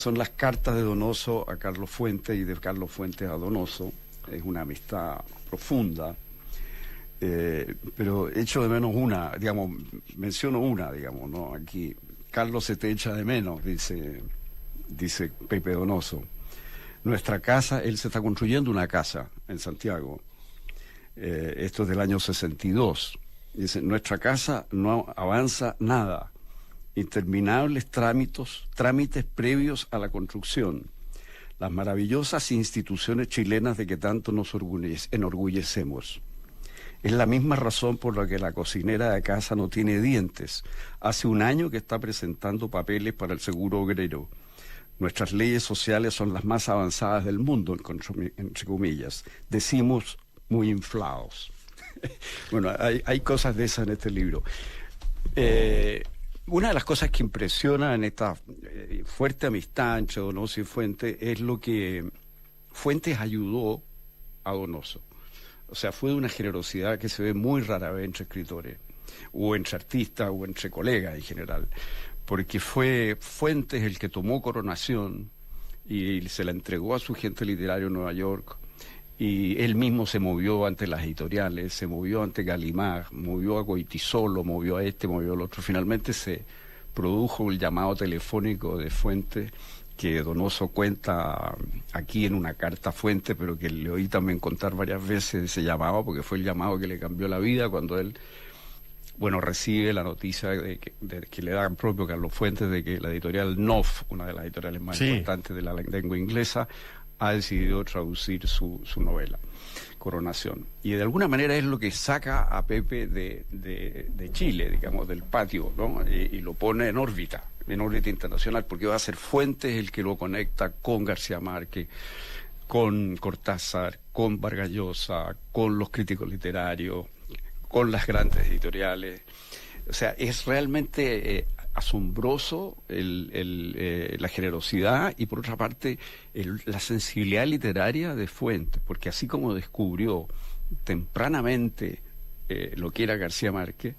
Son las cartas de Donoso a Carlos Fuentes y de Carlos Fuentes a Donoso. Es una amistad profunda, pero echo de menos una, digamos, menciono una, digamos, ¿no? Aquí, Carlos se te echa de menos, dice Pepe Donoso. Nuestra casa, él se está construyendo una casa en Santiago, esto es del año 62. Dice, nuestra casa no avanza nada. Interminables trámites previos a la construcción, las maravillosas instituciones chilenas de que tanto nos enorgullecemos. Es la misma razón por la que la cocinera de casa no tiene dientes. Hace un año que está presentando papeles para el seguro obrero. Nuestras leyes sociales son las más avanzadas del mundo, entre comillas. Decimos muy inflados. Bueno, hay cosas de esas en este libro. Una de las cosas que impresiona en esta fuerte amistad entre Donoso y Fuentes es lo que Fuentes ayudó a Donoso. O sea, fue de una generosidad que se ve muy rara vez entre escritores, o entre artistas, o entre colegas en general. Porque fue Fuentes el que tomó Coronación y se la entregó a su agente literario en Nueva York. Y él mismo se movió ante las editoriales, se movió ante Gallimard, movió a Goytisolo, movió a este, movió al otro. Finalmente se produjo el llamado telefónico de Fuentes, que Donoso cuenta aquí en una carta a Fuentes, pero que le oí también contar varias veces ese llamado, porque fue el llamado que le cambió la vida cuando él, bueno, recibe la noticia de que le dan propio Carlos Fuentes de que la editorial NOF, una de las editoriales más importantes de la lengua inglesa, ha decidido traducir su novela, Coronación. Y de alguna manera es lo que saca a Pepe de Chile, digamos, del patio, ¿no? Y lo pone en órbita internacional, porque va a ser Fuentes el que lo conecta con García Márquez, con Cortázar, con Vargas Llosa, con los críticos literarios, con las grandes editoriales. O sea, es realmente asombroso la generosidad y, por otra parte, la sensibilidad literaria de Fuentes, porque así como descubrió tempranamente lo que era García Márquez,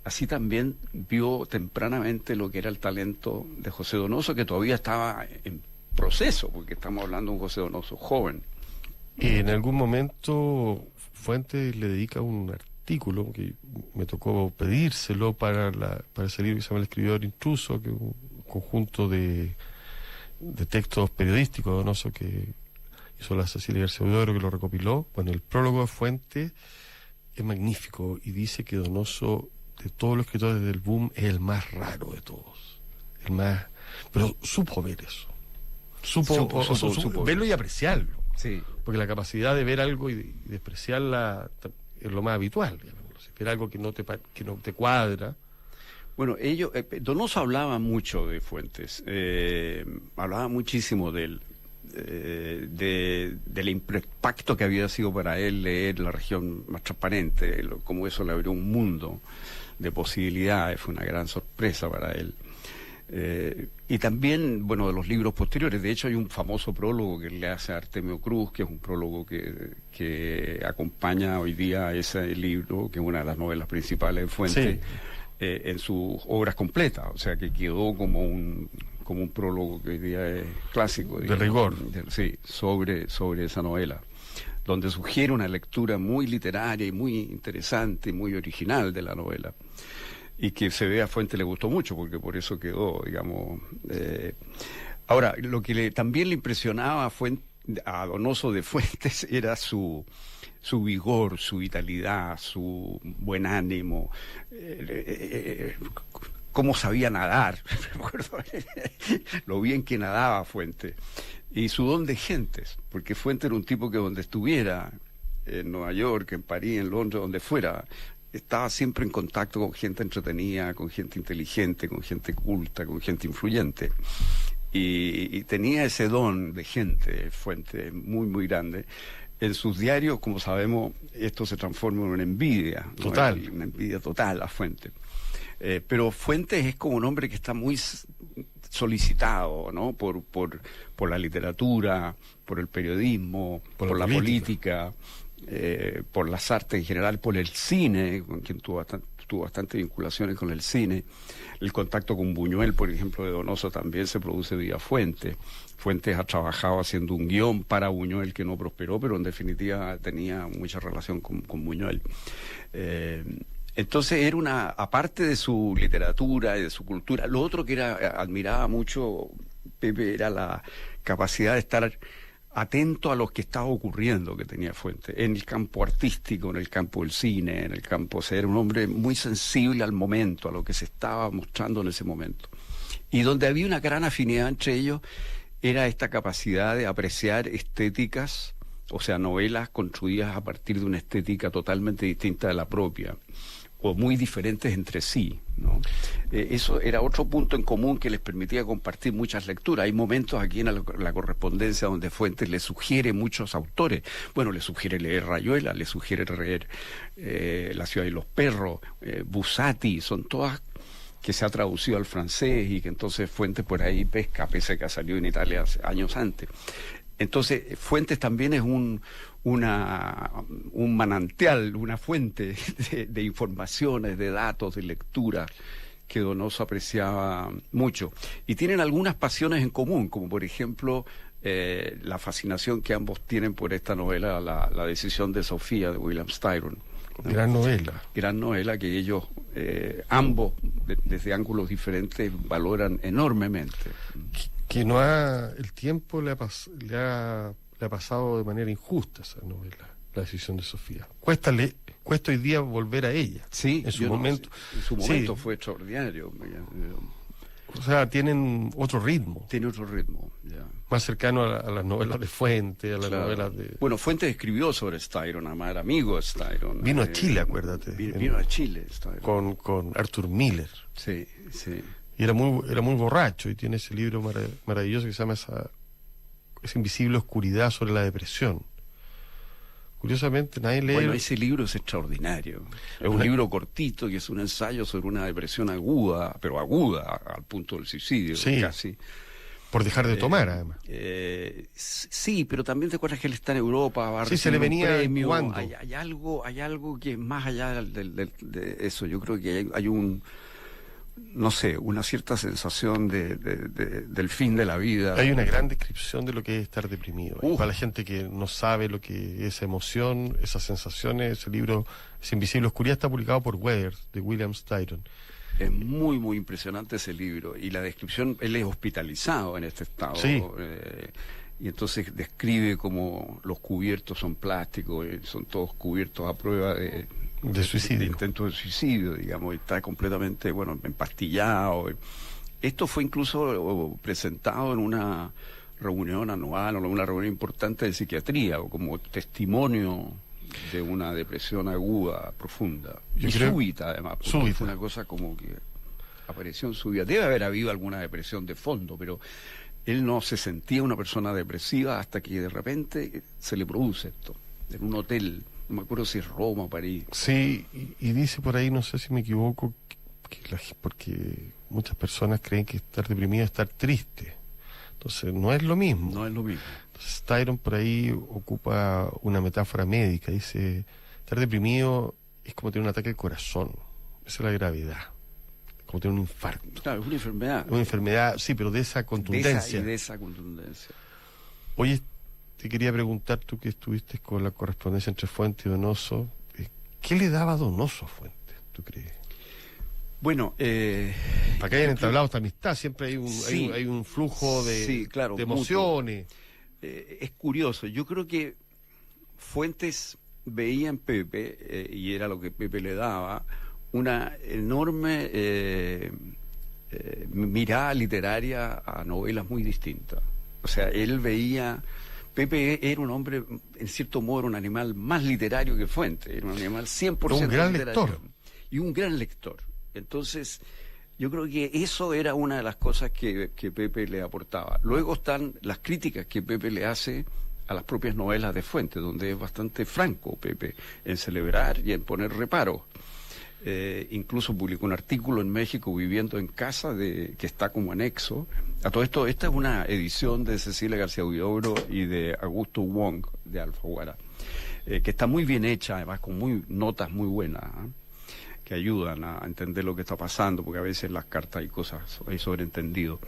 así también vio tempranamente lo que era el talento de José Donoso, que todavía estaba en proceso, porque estamos hablando de un José Donoso joven. En algún momento Fuentes le dedica un artículo que me tocó pedírselo para ese libro que se llama El escribidor intruso, que es un conjunto de textos periodísticos de Donoso que hizo la Cecilia García Huidobro, que lo recopiló. Bueno, el prólogo de Fuentes es magnífico y dice que Donoso, de todos los escritores del boom, es el más raro de todos, el más, pero supo ver eso, supo verlo y apreciarlo, sí. Porque la capacidad de ver algo y despreciarla es lo más habitual, digamos. Si ver algo que no te cuadra. Bueno, Donoso hablaba mucho de Fuentes, hablaba muchísimo de él, del impacto que había sido para él leer La región más transparente, cómo eso le abrió un mundo de posibilidades, fue una gran sorpresa para él. Y también, bueno, de los libros posteriores. De hecho, hay un famoso prólogo que le hace a Artemio Cruz, que es un prólogo que acompaña hoy día a ese libro, que es una de las novelas principales de Fuentes, sí, en sus obras completas. O sea, que quedó como un prólogo que hoy día es clásico, digamos, de rigor. Sí, sobre esa novela, donde sugiere una lectura muy literaria y muy interesante y muy original de la novela. Y que se ve a Fuentes le gustó mucho, porque por eso quedó, digamos. Ahora, lo que también le impresionaba a Donoso de Fuentes era su vigor, su vitalidad, su buen ánimo, cómo sabía nadar, me acuerdo lo bien que nadaba Fuentes, y su don de gentes, porque Fuentes era un tipo que donde estuviera, en Nueva York, en París, en Londres, donde fuera, estaba siempre en contacto con gente entretenida, con gente inteligente, con gente culta, con gente influyente. Y tenía ese don de gente, Fuentes, muy, muy grande. En sus diarios, como sabemos, esto se transforma en una envidia. Total. ¿No? Una envidia total a Fuentes. Pero Fuentes es como un hombre que está muy solicitado, ¿no? Por la literatura, por el periodismo, por la política. Por las artes en general, por el cine, con quien tuvo tuvo bastantes vinculaciones con el cine. El contacto con Buñuel, por ejemplo, de Donoso también se produce vía Fuentes. Fuentes ha trabajado haciendo un guión para Buñuel que no prosperó, pero en definitiva tenía mucha relación con Buñuel. Entonces era aparte de su literatura y de su cultura, lo otro que admiraba mucho Pepe era la capacidad de estar atento a lo que estaba ocurriendo que tenía Fuentes, en el campo artístico, en el campo del cine, en el campo, o sea, era un hombre muy sensible al momento, a lo que se estaba mostrando en ese momento. Y donde había una gran afinidad entre ellos era esta capacidad de apreciar estéticas, o sea, novelas construidas a partir de una estética totalmente distinta de la propia, o muy diferentes entre sí, ¿no? Eso era otro punto en común que les permitía compartir muchas lecturas. Hay momentos aquí en la correspondencia donde Fuentes le sugiere muchos autores. Bueno, le sugiere leer Rayuela, le sugiere leer La ciudad y los perros, Buzzati, son todas que se ha traducido al francés y que entonces Fuentes por ahí pesca, pese a que ha salido en Italia años antes. Entonces, Fuentes también es un manantial, una fuente de informaciones, de datos, de lectura que Donoso apreciaba mucho. Y tienen algunas pasiones en común, como por ejemplo la fascinación que ambos tienen por esta novela, La decisión de Sofía, de William Styron. Gran novela. Gran novela que ellos, ambos, desde ángulos diferentes, valoran enormemente. Que el tiempo le ha pasado de manera injusta esa novela, La decisión de Sofía. Cuesta hoy día volver a ella. Sí, en su momento. En su momento sí. Fue extraordinario. O sea, tienen otro ritmo. Tiene otro ritmo, ya. Más cercano a las novelas de Fuentes, a las Claro. novelas de... Bueno, Fuentes escribió sobre Styron, además era amigo de Styron. Vino a Chile, acuérdate. Vino a Chile, Styron. Con Arthur Miller. Sí, sí. Y era muy borracho y tiene ese libro maravilloso que se llama esa invisible oscuridad sobre la depresión. Curiosamente nadie lee... Bueno, ese libro es extraordinario. Es un libro cortito que es un ensayo sobre una depresión aguda, pero aguda al punto del suicidio, sí, casi. Por dejar de tomar, además. Sí, pero también te acuerdas que él está en Europa, va a se le venía un premio. jugando. Hay algo que es más allá de eso. Yo creo que hay no sé, una cierta sensación del fin de la vida. Hay una gran descripción de lo que es estar deprimido. Para la gente que no sabe lo que es esa emoción, esas sensaciones, ese libro, esa invisible oscuridad, está publicado por Weir, de William Styron. Es muy, muy impresionante ese libro. Y la descripción, él es hospitalizado en este estado. Sí. Y entonces describe como los cubiertos son plásticos, son todos cubiertos a prueba de suicidio. De intento de suicidio, digamos, y está completamente, empastillado. Esto fue incluso presentado en una reunión anual o una reunión importante de psiquiatría, o como testimonio de una depresión aguda, profunda. Y súbita, además. Súbita. Fue una cosa como que apareció en su vida. Debe haber habido alguna depresión de fondo, pero él no se sentía una persona depresiva hasta que de repente se le produce esto, en un hotel. No me acuerdo si es Roma o París. Sí, y dice por ahí, no sé si me equivoco, porque muchas personas creen que estar deprimido es estar triste. Entonces, no es lo mismo. No es lo mismo. Entonces, Styron por ahí ocupa una metáfora médica. Dice, estar deprimido es como tener un ataque al corazón. Esa es la gravedad. Como tener un infarto. Claro, es una enfermedad. Una enfermedad, sí, pero de esa contundencia. De esa contundencia. Oye, te quería preguntar, tú que estuviste con la correspondencia entre Fuentes y Donoso, ¿qué le daba Donoso a Fuentes, tú crees? Bueno, para que hayan entablado esta amistad, siempre hay hay un flujo de, sí, claro, de emociones. Es curioso, yo creo que Fuentes veía en Pepe, y era lo que Pepe le daba, una enorme mirada literaria a novelas muy distintas. O sea, él veía... Pepe era un hombre, en cierto modo, era un animal más literario que Fuentes, era un animal 100% un gran literario. lector. Y un gran lector. Entonces, yo creo que eso era una de las cosas que Pepe le aportaba. Luego están las críticas que Pepe le hace a las propias novelas de Fuentes, donde es bastante franco Pepe en celebrar y en poner reparos. Incluso publicó un artículo en México, Viviendo en Casa, que está como anexo. A todo esto, esta es una edición de Cecilia García Huidobro y de Augusto Wong, de Alfaguara, que está muy bien hecha, además con notas muy buenas, que ayudan a entender lo que está pasando, porque a veces en las cartas hay cosas, hay sobreentendido.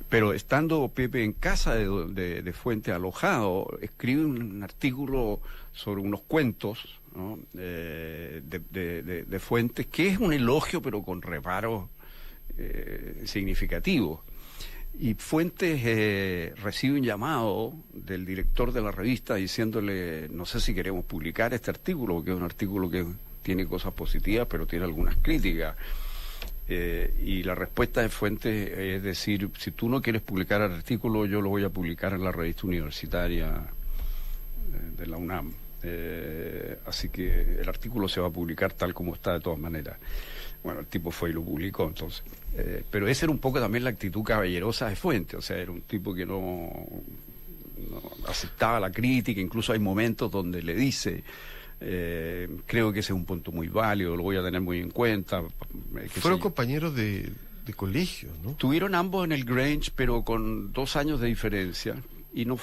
Pero estando Pepe en casa de Fuentes alojado, escribe un artículo sobre unos cuentos, ¿no? de Fuentes, que es un elogio, pero con reparos significativos. Y Fuentes recibe un llamado del director de la revista diciéndole, no sé si queremos publicar este artículo, porque es un artículo que tiene cosas positivas, pero tiene algunas críticas. Y la respuesta de Fuentes es decir, si tú no quieres publicar el artículo, yo lo voy a publicar en la revista universitaria de la UNAM. Así que el artículo se va a publicar tal como está de todas maneras. Bueno, el tipo fue y lo publicó entonces. Pero esa era un poco también la actitud caballerosa de Fuentes, o sea, era un tipo que no aceptaba la crítica, incluso hay momentos donde le dice... creo que ese es un punto muy válido, lo voy a tener muy en cuenta. Fueron compañeros de colegio, ¿no? Tuvieron ambos en el Grange, pero con 2 años de diferencia, y no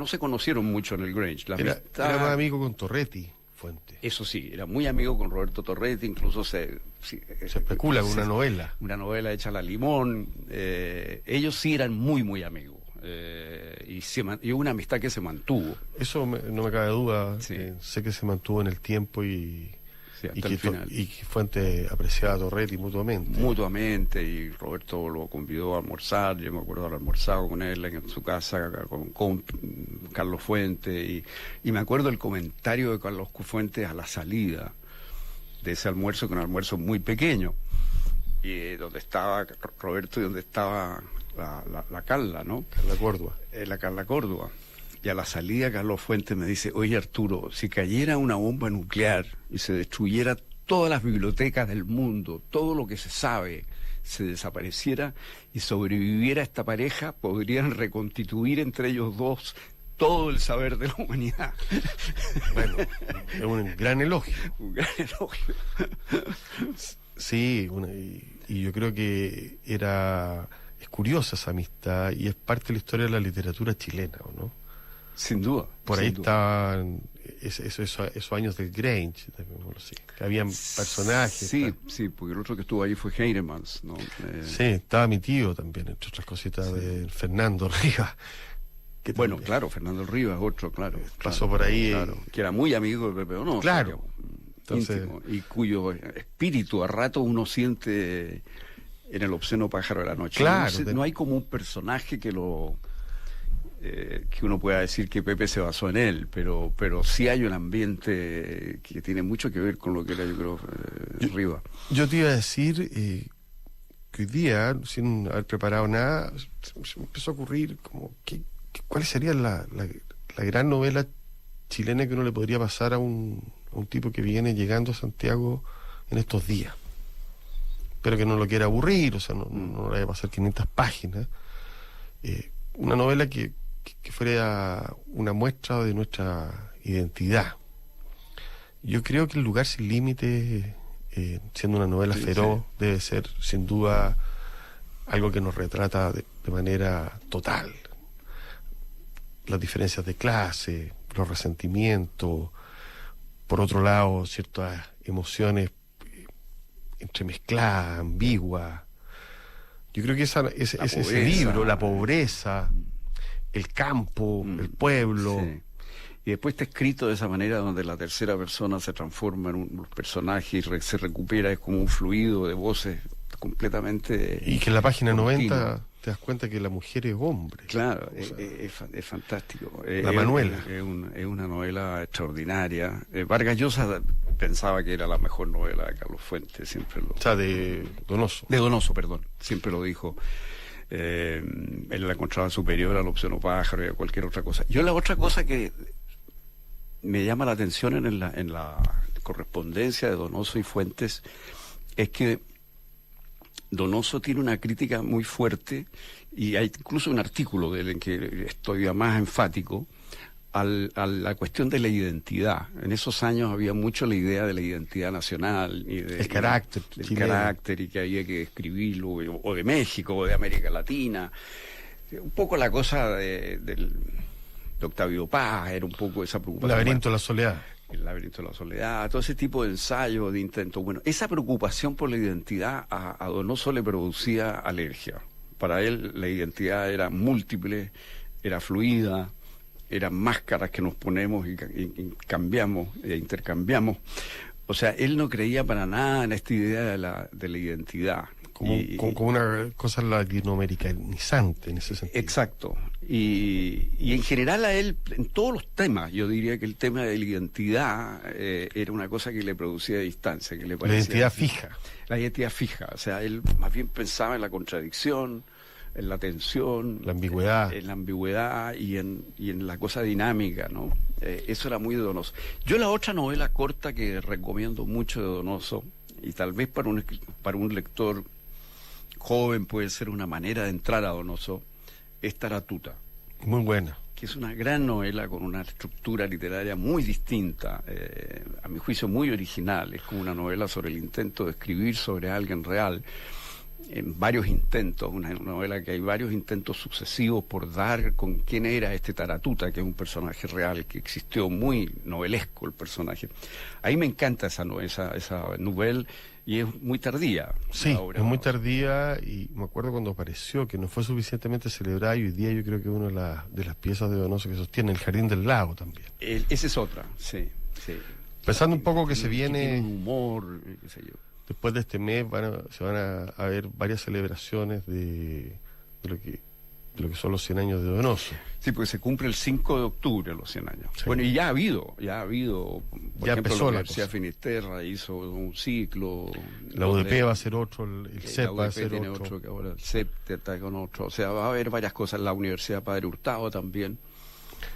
se conocieron mucho en el Grange. Era más amigo con Torretti, Fuentes. Eso sí, era muy amigo con Roberto Torretti, incluso se especula con una novela. Una novela hecha a la limón. Ellos sí eran muy, muy amigos. Y una amistad que se mantuvo. Eso no me cabe duda. Sí. Sé que se mantuvo en el tiempo y hasta el final. Y que Fuentes apreciaba a Torretti mutuamente. Mutuamente, y Roberto lo convidó a almorzar. Yo me acuerdo de haber almorzado con él en su casa, con Carlos Fuentes. Y me acuerdo el comentario de Carlos Fuentes a la salida de ese almuerzo, que un almuerzo muy pequeño, y donde estaba Roberto y donde estaba la Carla, ¿no? Carla Córdoba. La Carla Córdoba. Y a la salida Carlos Fuentes me dice, oye Arturo, si cayera una bomba nuclear y se destruyera todas las bibliotecas del mundo, todo lo que se sabe, se desapareciera y sobreviviera esta pareja, podrían reconstituir entre ellos dos todo el saber de la humanidad. Bueno, es un gran elogio. Un gran elogio. Sí, y yo creo que es curiosa esa amistad y es parte de la historia de la literatura chilena, ¿o no? Sin duda. Por ahí estaban esos años del Grange, que habían personajes. Sí, porque el otro que estuvo ahí fue Heinemans, ¿no? Sí, estaba mi tío también, entre otras cositas, de Fernando Rivas. Bueno, claro, Fernando Rivas, otro, claro. Pasó por ahí. Claro, que era muy amigo del Pepe Donoso. Claro. Entonces, íntimo, y cuyo espíritu a rato uno siente en el obsceno pájaro de la noche. Claro. No hay como un personaje que uno pueda decir que Pepe se basó en él, pero sí hay un ambiente que tiene mucho que ver con lo que era, yo creo, Rivas. Yo te iba a decir que hoy día, sin haber preparado nada, se me empezó a ocurrir como ¿cuál sería la gran novela chilena que uno le podría pasar a un tipo que viene llegando a Santiago en estos días? Pero que no lo quiera aburrir, o sea, no le vaya a pasar 500 páginas. Una novela que fuera una muestra de nuestra identidad. Yo creo que El lugar sin límites, siendo una novela feroz, debe ser sin duda algo que nos retrata de manera total. Las diferencias de clase, los resentimientos, por otro lado, ciertas emociones entremezcladas, ambiguas. Yo creo que ese libro, la pobreza, el campo, el pueblo. Sí. Y después está escrito de esa manera donde la tercera persona se transforma en un personaje y se recupera, es como un fluido de voces completamente... Y que en la página continuo. 90 te das cuenta que la mujer es hombre. Claro, es fantástico. La Manuela. Es una novela extraordinaria. Vargas Llosa pensaba que era la mejor novela de Carlos Fuentes, siempre lo... O sea, de Donoso. De Donoso, perdón, siempre lo dijo. Él la encontraba superior a la opción o pájaro y a cualquier otra cosa. Yo la otra cosa que me llama la atención en la correspondencia de Donoso y Fuentes es que Donoso tiene una crítica muy fuerte, y hay incluso un artículo de él en que estoy más enfático, a la cuestión de la identidad. En esos años había mucho la idea de la identidad nacional y el carácter, y que había que escribirlo, o de México, o de América Latina. Un poco la cosa de Octavio Paz, era un poco esa preocupación. Laberinto de la soledad. El laberinto de la soledad, todo ese tipo de ensayos, de intentos. Bueno, esa preocupación por la identidad a Donoso le producía alergia. Para él la identidad era múltiple, era fluida, eran máscaras que nos ponemos y cambiamos, e intercambiamos. O sea, él no creía para nada en esta idea de la identidad. Como una cosa latinoamericanizante en ese sentido. Exacto. Y en general a él, en todos los temas, yo diría que el tema de la identidad era una cosa que le producía distancia, que le parecía... La identidad fija. La identidad fija. O sea, él más bien pensaba en la contradicción, en la tensión, la ambigüedad, en la ambigüedad y en la cosa dinámica, ¿no? Eso era muy de Donoso. Yo la otra novela corta que recomiendo mucho de Donoso, y tal vez para un lector joven puede ser una manera de entrar a Donoso, es Taratuta. Muy buena. Que es una gran novela con una estructura literaria muy distinta, a mi juicio muy original. Es como una novela sobre el intento de escribir sobre alguien real, en varios intentos, una novela que hay varios intentos sucesivos por dar con quién era este Taratuta, que es un personaje real, que existió, muy novelesco el personaje. Ahí me encanta esa novela, y es muy tardía. Sí, es muy tardía, y me acuerdo cuando apareció, que no fue suficientemente celebrada, y hoy día yo creo que es una de las piezas de Donoso que sostiene, El Jardín del Lago también. Esa es otra, sí. Pensando un poco que se viene... Que tiene un humor, qué sé yo. Después de este mes se van a ver varias celebraciones de lo que son los 100 años de Donoso. Sí, porque se cumple el 5 de octubre los 100 años. Sí. Bueno, y ya ha habido, por ya ejemplo, la Universidad de Finisterra hizo un ciclo. La UDP va a ser otro, el CEP va a ser tiene otro. Que ahora el CEP está con otro. O sea, va a haber varias cosas. La Universidad Padre Hurtado también.